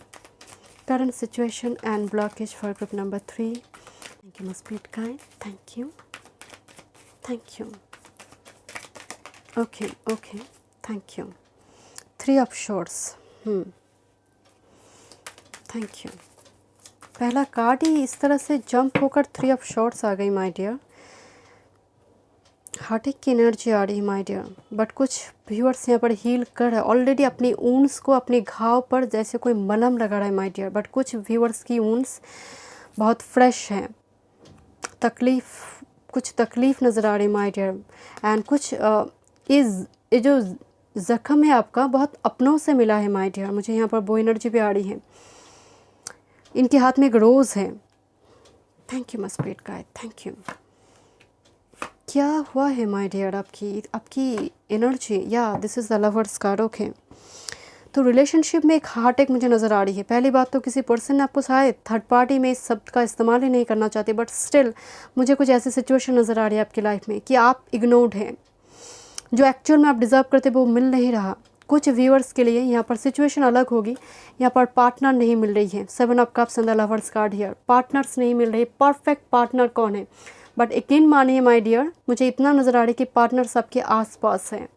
A: Current situation and blockage for group number 3। Thank you my spirit guide, thank you, thank you. Okay, thank you. 3 of swords, thank you. पहला card ही इस तरह से जंप होकर 3 of shorts आ गई my dear. Heartect की energy आ रही है माय डियर, बट कुछ व्यूअर्स यहाँ पर हील कर रहे हैं ऑलरेडी अपनी ऊन्स को, अपने घाव पर जैसे कोई मलहम लगा रहा है माय डियर, बट कुछ व्यूअर्स की ऊन्स बहुत फ्रेश हैं। कुछ तकलीफ़ नज़र आ रही है माय डियर, एंड कुछ ये जो ज़ख्म है आपका बहुत अपनों से मिला है माय डियर। मुझे यहाँ पर वो एनर्जी भी आ रही है। इनके हाथ में एक रोज़ है। Thank you my spirit guide, thank you. क्या हुआ है माय डियर आपकी एनर्जी, या this is the lovers card. Okay, तो रिलेशनशिप में एक हार्ट एक मुझे नज़र आ रही है। पहली बात तो किसी पर्सन ने आपको शायद थर्ड पार्टी में इस शब्द का इस्तेमाल ही नहीं करना चाहते, बट स्टिल मुझे कुछ ऐसी सिचुएशन नज़र आ रही है आपकी लाइफ में कि आप इग्नोर्ड हैं, जो एक्चुअल में आप डिज़र्व करते वो मिल नहीं रहा। कुछ व्यूअर्स के लिए यहाँ पर सिचुएशन अलग होगी। यहाँ पर पार्टनर नहीं मिल रही है। 7 of cups and the lovers card here, partners नहीं मिल रही। परफेक्ट पार्टनर कौन है, बट यकीन मानिए माय डियर, मुझे इतना नज़र आ रहा है कि पार्टनर्स आपके आसपास हैं,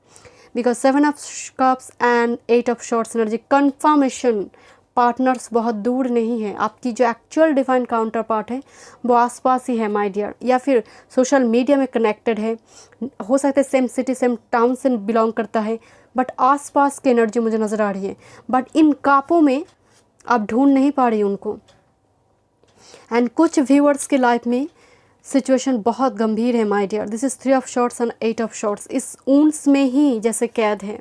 A: because 7 of cups and 8 of swords energy confirmation. Partners बहुत दूर नहीं है, आपकी जो एक्चुअल डिफाइन काउंटर पार्ट है वो आसपास ही है माय डियर, या फिर सोशल मीडिया में कनेक्टेड है, हो सकता है सेम सिटी सेम टाउन से बिलोंग करता है, बट आसपास की एनर्जी मुझे नज़र आ रही है। बट इन कापों में आप ढूंढ नहीं पा रही उनको। एंड कुछ व्यूअर्स के लाइफ में सिचुएशन बहुत गंभीर है my dear. This is 3 of swords and 8 of swords. इस ऊंस में ही जैसे कैद है,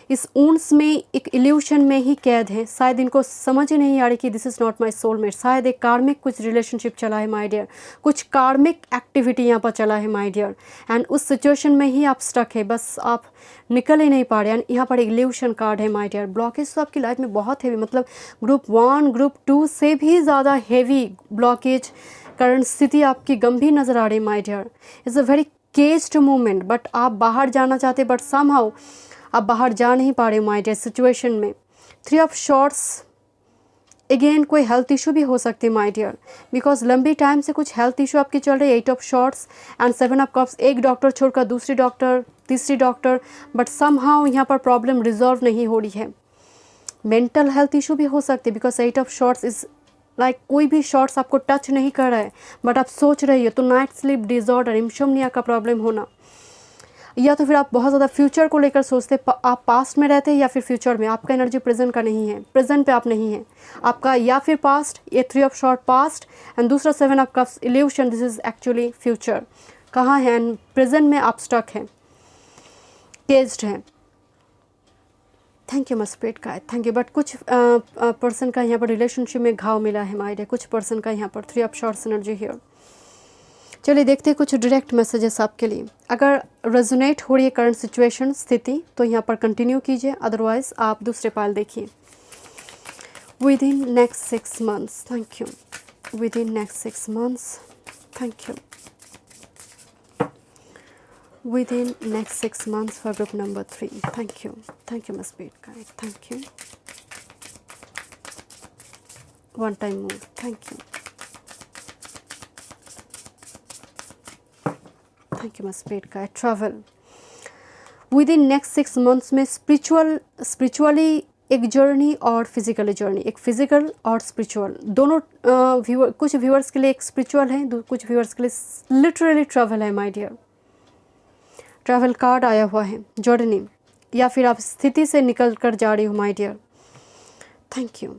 A: इस ऊंस में एक इल्यूशन में ही कैद है। शायद इनको समझ ही नहीं आ रही कि this is not my soulmate. शायद एक कार्मिक कुछ रिलेशनशिप चला है माय डियर, कुछ कार्मिक एक्टिविटी यहाँ पर चला है माय डियर, एंड उस सिचुएशन में ही आप स्टक है, बस आप निकल ही नहीं पा रहे। एंड यहाँ पर एक इल्यूशन कार्ड है माय डियर। ब्लॉकेज तो आपकी लाइफ में बहुत हैवी, मतलब ग्रुप 1 ग्रुप 2 से भी ज़्यादा हैवी ब्लॉकेज करंट स्थिति आपकी गंभीर नज़र आ रही my dear. It's a very cursed moment, but आप बाहर जाना चाहते बट समहाउ आप बाहर जा नहीं पा रहे माय डियर सिचुएशन में। 3 ऑफ शॉर्ट्स, अगेन कोई हेल्थ इशू भी हो सकती है माय डियर, बिकॉज लंबी टाइम से कुछ हेल्थ इशू आपकी चल रही है। 8 of swords and 7 of cups, एक डॉक्टर छोड़कर दूसरी डॉक्टर, तीसरी डॉक्टर, बट समहाउ यहाँ पर प्रॉब्लम रिजॉल्व नहीं हो रही है। मेंटल हेल्थ इशू भी हो सकती है, because 8 of shorts is like कोई भी शॉर्ट्स आपको टच नहीं कर रहा है बट आप सोच रही हो, तो नाइट स्लीप डिसऑर्डर, इंसोम्निया का प्रॉब्लम होना, या तो फिर आप बहुत ज़्यादा फ्यूचर को लेकर सोचते, आप पास्ट में रहते हैं या फिर फ्यूचर में। आपका एनर्जी प्रेजेंट का नहीं है, प्रेजेंट पे आप नहीं है आपका, या फिर पास्ट, ये 3 ऑफ शॉर्ट पास्ट एंड दूसरा 7 of cups evolution, this is actually future. कहाँ है एंड प्रेजेंट में आप स्टक हैं, केज्ड हैं। थैंक यू मस्पिरिट का, थैंक यू। बट कुछ पर्सन का यहाँ पर रिलेशनशिप में घाव मिला है माय डियर, कुछ पर्सन का यहाँ पर 3 ऑफ शॉर्ट्स एनर्जी हियर। चलिए देखते हैं कुछ डायरेक्ट मैसेजेस आपके लिए। अगर रेजोनेट हो रही है करंट सिचुएशन, स्थिति, तो यहाँ पर कंटिन्यू कीजिए, अदरवाइज आप दूसरे पाल देखिए। With in next 6 months, thank you. Within next 6 months, thank you. Within next 6 months for group number 3, thank you. Thank you, my spirit guide, thank you. One time more, thank you. Thank you, my spirit guide. Travel within next 6 months में spiritually एक journey और physically journey, एक physical और spiritual दोनों कुछ viewers के लिए एक स्पिरिचुअल है, कुछ व्यूअर्स के लिए लिटरली ट्रैवल है माय डियर। ट्रैवल कार्ड आया हुआ है, जर्नी, या फिर आप स्थिति से निकल कर जा रही हो my dear. Thank you.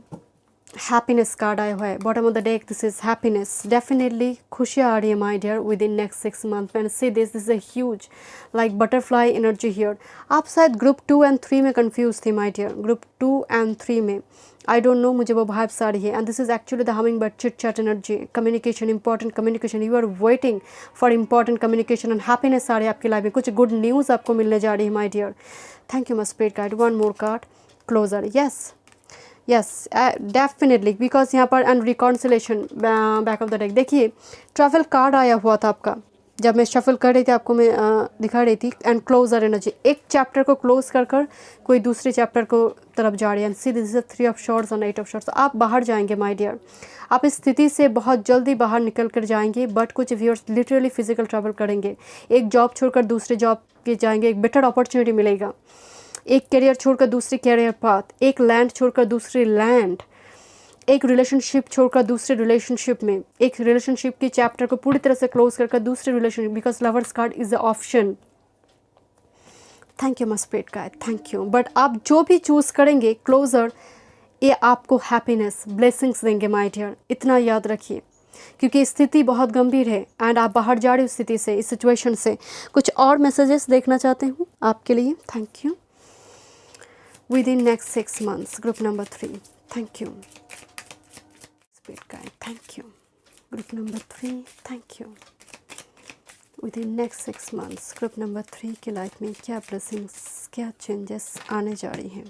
A: Happiness card आया हुआ है, bottom of the deck, this is happiness. Definitely खुशियाँ आ रही है my dear within next 6 month. मैंने see this is a huge like butterfly energy here. आप शायद ग्रुप 2 एंड 3 में कंफ्यूज थी माय डियर, ग्रुप 2 एंड 3 में, आई डोंट नो, मुझे वो वाइब्स आ रही है। And this is actually the hummingbird chit chat energy, communication, important communication, you are waiting for important communication and happiness आ रही है आपकी लाइफ में, कुछ गुड न्यूज़ आपको मिलने जा रही है my dear. Thank you my spirit guide. One more card, closure, yes yes definitely, because यहाँ पर and reconciliation back of the deck. देखिए ट्रैवल कार्ड आया हुआ था आपका, जब मैं शफल कर रही थी आपको मैं दिखा रही थी, एंड क्लोजर एनर्जी, एक चैप्टर को क्लोज कर कर कोई दूसरे चैप्टर को तरफ जा रही है। And see this is 3 of shorts और 8 ऑफ शॉर्ट्स। आप बाहर जाएंगे माय डियर, आप इस स्थिति से बहुत जल्दी बाहर निकल कर जाएंगे, बट कुछ व्यूअर्स लिटरली फिजिकल ट्रैवल करेंगे, एक जॉब छोड़कर दूसरे जॉब के जाएंगे, एक बेटर अपॉर्चुनिटी मिलेगा, एक करियर छोड़कर दूसरी करियर पाथ, एक लैंड छोड़कर दूसरी लैंड, एक रिलेशनशिप छोड़कर दूसरे रिलेशनशिप में, एक रिलेशनशिप की चैप्टर को पूरी तरह से क्लोज करके दूसरे relationship, because lovers card is the option. Thank you my spirit guide, thank you. But आप जो भी चूज़ करेंगे क्लोजर, ये आपको हैप्पीनेस, ब्लेसिंग्स देंगे माय डियर, इतना याद रखिए, क्योंकि स्थिति बहुत गंभीर है एंड आप बाहर जा रहे हो स्थिति से, इस सिचुएशन से। कुछ और मैसेजेस देखना चाहते हूँ आपके लिए, thank you. Within next 6 months, group number 3, thank you. Spirit guide, thank you. Group number 3, thank you. Within next 6 months, group number 3 की लाइफ में क्या ब्लेसिंग्स, क्या चेंजेस आने जा रही हैं।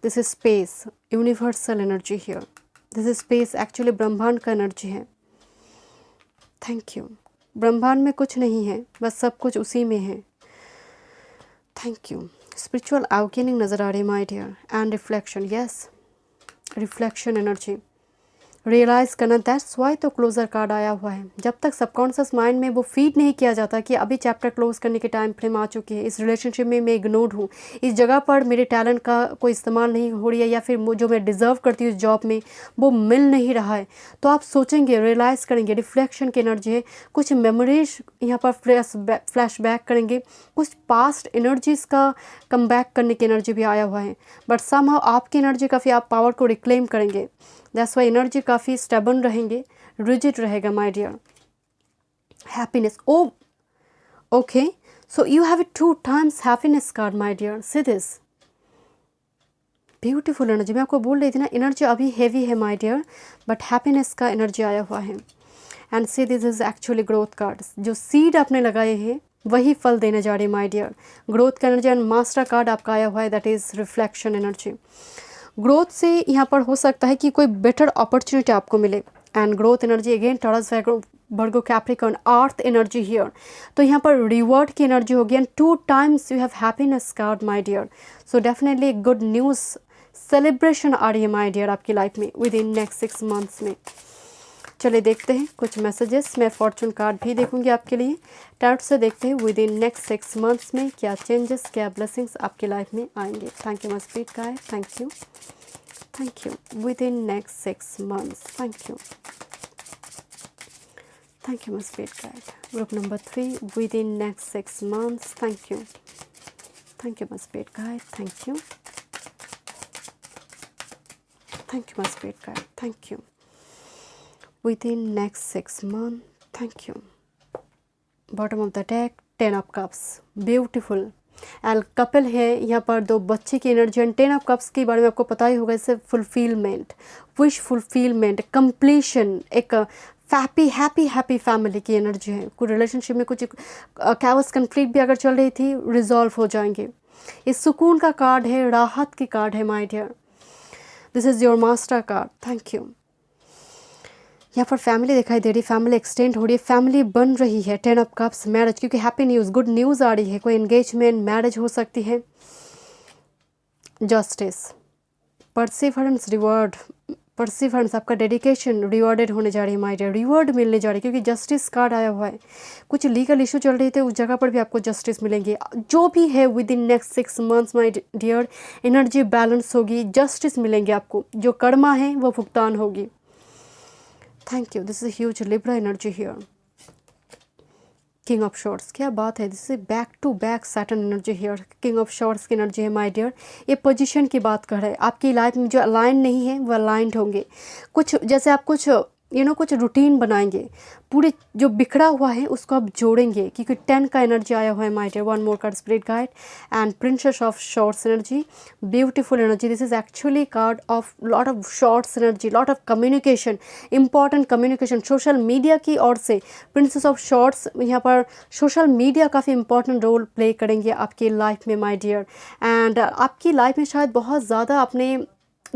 A: This is space, universal energy here. This is space, actually ब्रह्मांड का एनर्जी है। Thank you. ब्रह्मांड में कुछ नहीं है, बस सब कुछ उसी में है। Thank you. स्पिरिचुअल अवेकनिंग नज़र आ रही है my dear, and reflection, yes reflection energy, realise करना, दैट्स वाई तो क्लोजर कार्ड आया हुआ है। जब तक सबकॉन्शियस माइंड में वो फीड नहीं किया जाता कि अभी चैप्टर क्लोज करने के टाइम फ्रेम आ चुकी है, इस रिलेशनशिप में मैं इग्नोर्ड हूँ, इस जगह पर मेरे टैलेंट का कोई इस्तेमाल नहीं हो रही है, या फिर जो मैं डिज़र्व करती हूँ इस जॉब में वो मिल नहीं रहा है, तो आप सोचेंगे, रियलाइज़ करेंगे, रिफ्लेक्शन की एनर्जी है। कुछ मेमोरीज यहाँ पर फ्लैश बैक करेंगे, कुछ पास्ट एनर्जीज़ का कम बैक करने की एनर्जी भी आया हुआ है, बट समहाउ आपकी एनर्जी काफ़ी, आप पावर को रिक्लेम करेंगे, दैट्स वाई एनर्जी काफ़ी स्टेबल रहेंगे, रिजिड रहेगा my dear. Happiness, oh okay, so you have 2 times happiness card my dear, see this beautiful energy. मैं आपको बोल रही थी ना, एनर्जी अभी हैवी है माय डियर, बट हैप्पीनेस का एनर्जी आया हुआ है। And see this is actually growth card, जो सीड आपने लगाए हैं वही फल देने जा रही है माय डियर। ग्रोथ का एनर्जी, एंड मास्टर कार्ड आपका आया हुआ है, that is reflection energy. Growth से यहाँ पर हो सकता है कि कोई बेटर अपॉर्चुनिटी आपको मिले, and growth energy again Taurus Virgo Capricorn earth energy here, तो यहाँ पर रिवॉर्ड की एनर्जी होगी and 2 times you have happiness card my dear. So definitely good news celebration आ रही है माय डियर आपकी लाइफ में विद इन नेक्स्ट 6 मंथ्स में। चलिए देखते हैं कुछ मैसेजेस, मैं फॉर्चून कार्ड भी देखूंगी आपके लिए। टैरोट से देखते हैं विद इन नेक्स्ट 6 मंथ्स में क्या चेंजेस, क्या ब्लेसिंग्स आपकी लाइफ में आएंगे। Thank you my spirit guide, thank you within next 6 months, thank you my spirit guide. Group number 3 with in next 6 months, thank you my spirit guide, thank you my spirit guide, thank you within next 6 months, thank you। Bottom of the deck 10 of cups, beautiful and couple है यहाँ पर, 2 बच्चे की energy and 10 of cups के बारे में आपको पता ही होगा, इससे फुलफिलमेंट, विश फुलफिलमेंट, कंप्लीशन, एक हैप्पी फैमिली की एनर्जी है। कोई रिलेशनशिप में कुछ कैवस कंफ्लिक्ट भी अगर चल रही थी, रिजॉल्व हो जाएंगे। इस सुकून का कार्ड है, राहत की कार्ड है my dear. This is your master card, thank you. यहाँ पर फैमिली दिखाई दे रही है, फैमिली एक्सटेंड हो रही है, फैमिली बन रही है। 10 ऑफ कप्स, मैरिज, क्योंकि हैप्पी न्यूज़, गुड न्यूज़ आ रही है, कोई एंगेजमेंट, मैरिज हो सकती है। जस्टिस, परसिवरेंस, रिवॉर्ड, परसिवरेंस, आपका डेडिकेशन रिवॉर्डेड होने जा रही है माय डियर, रिवॉर्ड मिलने जा रही है, क्योंकि जस्टिस कार्ड आया हुआ है। कुछ लीगल इशू चल रहे थे, उस जगह पर भी आपको जस्टिस मिलेंगे। जो भी है within next 6 months my dear, energy balance होगी, जस्टिस मिलेंगे आपको, जो कर्मा है वो भुगतान होगी। Thank you, this is huge Libra energy here. King of swords, क्या बात है, this is back to back Saturn energy here. King of swords की एनर्जी है माय डियर। ये पोजीशन की बात कर रहे हैं, आपकी लाइफ में जो अलाइन नहीं है वो अलाइंड होंगे। कुछ जैसे आप कुछ कुछ रूटीन बनाएंगे, पूरे जो बिखरा हुआ है उसको आप जोड़ेंगे, क्योंकि 10 का एनर्जी आया हुआ है my dear. 1 more card spirit guide and princess of swords energy, beautiful energy. This is actually card of lot of swords energy, lot of communication, important communication social media की ओर से। प्रिंसेस ऑफ शॉर्ट्स यहाँ पर social media काफ़ी important role play करेंगे आपकी life में my dear. And आपकी लाइफ में शायद बहुत ज़्यादा आपने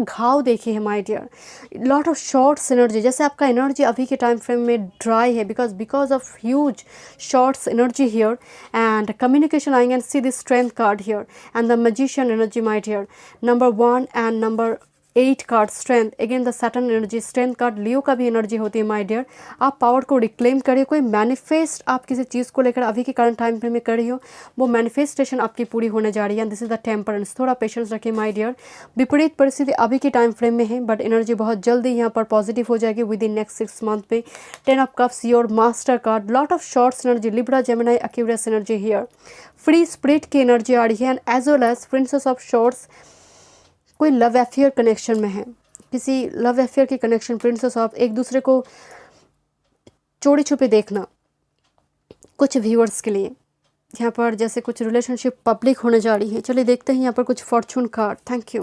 A: घाव देखे हैं my dear. Lot of swords energy, जैसे आपका एनर्जी अभी के टाइम फ्रेम में ड्राई है because of huge swords energy here and communication आएंगे। And see this strength card here and the magician energy my dear. Number 1 and number 8 card strength, again the Saturn energy. Strength card Leo का भी energy होती है my dear. आप power को reclaim करिए, कोई manifest आप किसी चीज़ को लेकर अभी के करंट टाइम फ्रेम में कर रही हो, वो मैनिफेस्टेशन आपकी पूरी होने जा रही है। दिस इज द टेम्परेंस, थोड़ा पेशेंस रखिए माय डियर। विपरीत परिस्थिति अभी के टाइम फ्रेम में है, बट एनर्जी बहुत जल्दी यहाँ पर पॉजिटिव हो जाएगी विद इन नेक्स्ट 6 मंथ में। 10 of cups, your master card, lot of swords energy, Libra, Gemini, Aquarius energy here. Free spirit की एनर्जी आ रही है and as well as princess of swords, कोई लव अफेयर कनेक्शन में है, किसी love affair की कनेक्शन, प्रिंसेस ऑफ, एक दूसरे को चोरी छुपे देखना। कुछ व्यूअर्स के लिए यहाँ पर जैसे कुछ रिलेशनशिप पब्लिक होने जा रही है। चलिए देखते हैं यहाँ पर कुछ Fortune card. Thank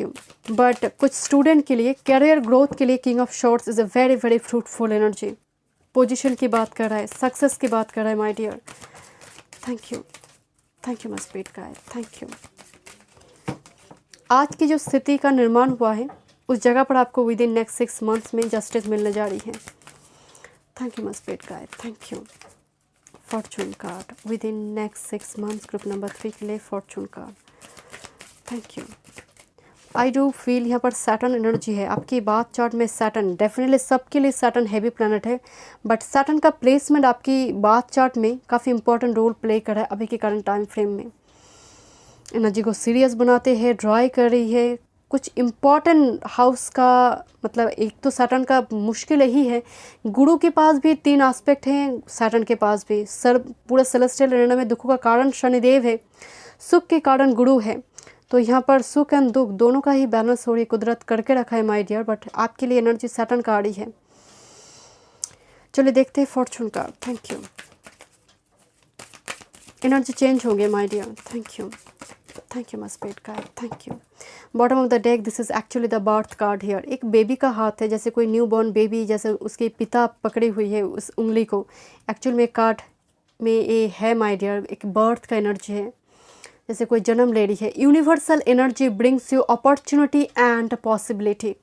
A: you. But कुछ स्टूडेंट के लिए कैरियर ग्रोथ के लिए king of shorts is a very very fruitful energy. Position की बात कर रहा है, सक्सेस की बात कर रहा है my dear. Thank you my spirit guide, thank you. आज की जो स्थिति का निर्माण हुआ है उस जगह पर आपको विद इन नेक्स्ट 6 मंथ्स में जस्टिस मिलने जा रही है। Thank you my spirit guide, thank you. Fortune card with in next 6 months, group number 3 के लिए Fortune card, thank you. I do feel यहाँ पर सैटर्न एनर्जी है आपकी बात चार्ट में। सैटर्न डेफिनेटली सबके लिए सैटर्न हैवी प्लैनेट है, बट सैटर्न का प्लेसमेंट आपकी बात चार्ट में काफ़ी इंपॉर्टेंट रोल प्ले कर रहा है अभी के करंट टाइम फ्रेम में। एनर्जी को सीरियस बनाते हैं, ड्राई कर रही है। कुछ इम्पॉर्टेंट हाउस का मतलब, एक तो सैटर्न का मुश्किल यही है, गुरु के पास भी 3 एस्पेक्ट हैं, सैटर्न के पास भी। पूरा सेलेस्टियल एरिना में दुखों का कारण शनिदेव है, सुख के कारण गुरु है। तो यहाँ पर सुख एंड दुख दोनों का ही बैलेंस हो रही कुदरत करके रखा है माय डियर, बट आपके लिए एनर्जी सैटर्न का आ रही है। चलिए देखते हैं फॉर्चून का। Thank you. एनर्जी चेंज होंगे my dear, thank you my spirit guide, thank you. Bottom of the deck, this is actually the birth card here. एक बेबी का हाथ है, जैसे कोई न्यू बॉर्न बेबी, जैसे उसके पिता पकड़ी हुई है उस उंगली को। एक्चुअल में कार्ड में ये है माय डियर, एक बर्थ का एनर्जी है, जैसे कोई जन्म ले रही है। Universal energy brings you opportunity and possibility.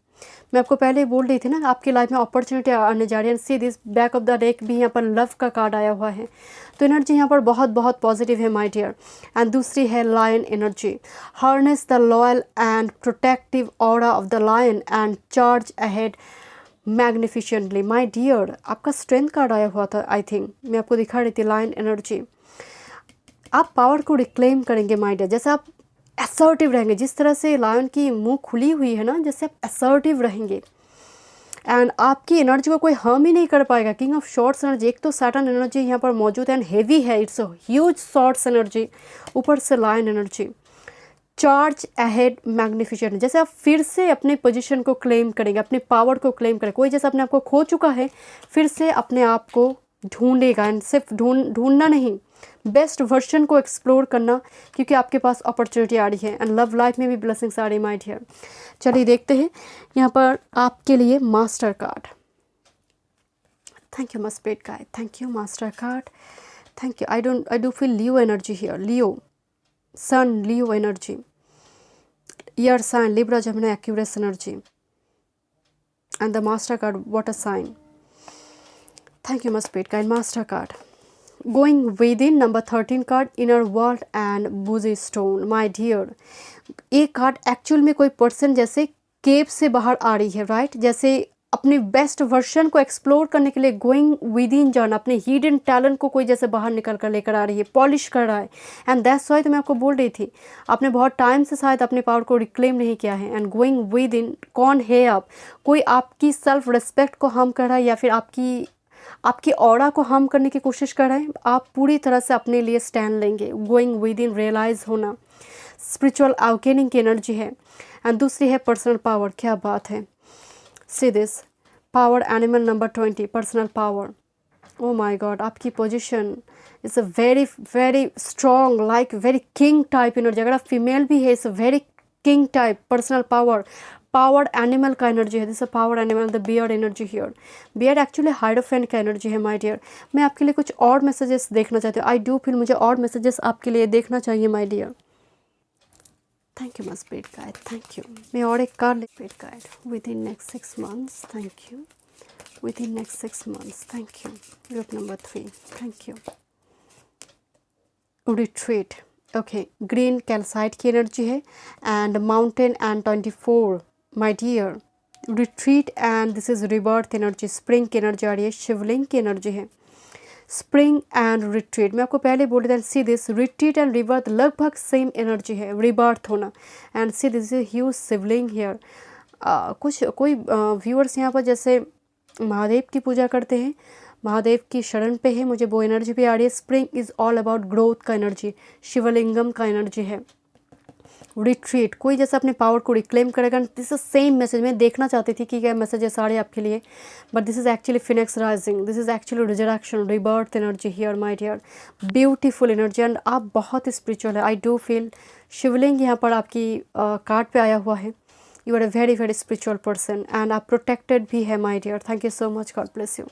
A: मैं आपको पहले ही बोल रही थी ना, आपकी लाइफ में अपॉर्चुनिटी आने जा रही है। See this back of the deck भी यहाँ पर लव का कार्ड आया हुआ है, तो एनर्जी यहाँ पर बहुत बहुत पॉजिटिव है माय डियर। एंड दूसरी है lion energy, harness the loyal and protective aura of the lion and charge ahead magnificently. My dear, आपका स्ट्रेंथ कार्ड आया हुआ था, आई थिंक मैं आपको दिखा रही थी लायन एनर्जी। आप पावर को रिक्लेम करेंगे माय डियर, जैसे आप असर्टिव रहेंगे, जिस तरह से लायन की मुंह खुली हुई है ना, जैसे आप असर्टिव रहेंगे एंड आपकी एनर्जी को कोई हार्म ही नहीं कर पाएगा। किंग ऑफ शॉर्ट्स एनर्जी, एक तो सैटर्न एनर्जी यहाँ पर मौजूद है एंड हेवी है, it's a huge swords energy, ऊपर से lion energy, charge ahead magnificent, जैसे आप फिर से अपने पोजीशन को क्लेम करेंगे, अपने पावर को क्लेम करेंगे। कोई जैसे अपने आप को खो चुका है, फिर से अपने आप को ढूंढेगा एंड सिर्फ ढूंढना नहीं, बेस्ट वर्जन को एक्सप्लोर करना, क्योंकि आपके पास अपॉर्चुनिटी आ रही है एंड लव लाइफ में भी ब्लेसिंग्स आ रही है माय डियर। चलिए देखते हैं यहाँ पर आपके लिए master card. Thank you my spirit guide, thank you master card, thank you. I do feel Leo energy here, Leo sun, Leo energy, air sign Libra Gemini Aquarius energy and the master card water sign. Thank you my spirit guide. Master card going within, number 13 card, inner world and boji stone. My dear, ये card actual में कोई person जैसे केव से बाहर आ रही है, right, जैसे अपने बेस्ट वर्जन को एक्सप्लोर करने के लिए गोइंग विद इन जाना, अपने हिडन टैलेंट को कोई जैसे बाहर निकल कर लेकर आ रही है, पॉलिश कर रहा है। एंड दैट्स वाई तो मैं आपको बोल रही थी, आपने बहुत टाइम से शायद अपने पावर को रिक्लेम नहीं किया है। एंड गोइंग विद इन, कौन है आप? कोई आपकी सेल्फ रिस्पेक्ट को हार्म कर रहा है या फिर आपकी ऑरा को हार्म करने की कोशिश कर रहे हैं। आप पूरी तरह से अपने लिए स्टैंड लेंगे। गोइंग विद इन, रियलाइज होना, स्पिरिचुअल अवेकनिंग की एनर्जी है। एंड दूसरी है पर्सनल पावर। क्या बात है, see this power animal number 20, personal power. Oh my god, आपकी position is a very very strong, like very king type energy. अगर आप फीमेल भी है, it's a very king type personal power. Powered animal का energy है, this power animal, the bear energy here. Beard actually हाइड्रोफेन का energy है my dear. मैं आपके लिए कुछ और मैसेजेस देखना चाहती हूँ। आई डू फील मुझे और मैसेजेस आपके लिए देखना चाहिए my dear. Thank you my spirit guide, thank you. मैं और एक card spirit guide within next 6 months, thank you. Within next 6 months, thank you. Group number 3, thank you. Retreat, okay, green calcite की energy है and mountain and 24 my dear. Retreat and this is rebirth energy, spring की energy आ रही है, शिवलिंग की energy है। Spring and retreat, मैं आपको पहले बोल रही थी, see this retreat and rebirth लगभग सेम एनर्जी है, रिबर्थ होना। And see this is huge Shivling here. कोई व्यूअर्स यहाँ पर जैसे महादेव की पूजा करते हैं, महादेव की शरण पे है, मुझे वो एनर्जी भी आ रही है। Spring is all about growth का एनर्जी, शिवलिंगम का एनर्जी है। रिट्रीट, कोई जैसे अपने पावर को रिक्लेम करेगा। दिस इज सेम मैसेज, मैं देखना चाहती थी कि क्या मैसेजेस आ रहे हैं आपके लिए, but this is actually phoenix rising, this is actually resurrection, rebirth energy here my dear. Beautiful energy and आप बहुत स्पिरिचुअल है। आई डू फील शिवलिंग यहाँ पर आपकी कार्ड पे आया हुआ है। You are a very very spiritual person and आप प्रोटेक्टेड भी है my dear. Thank you so much, God bless you.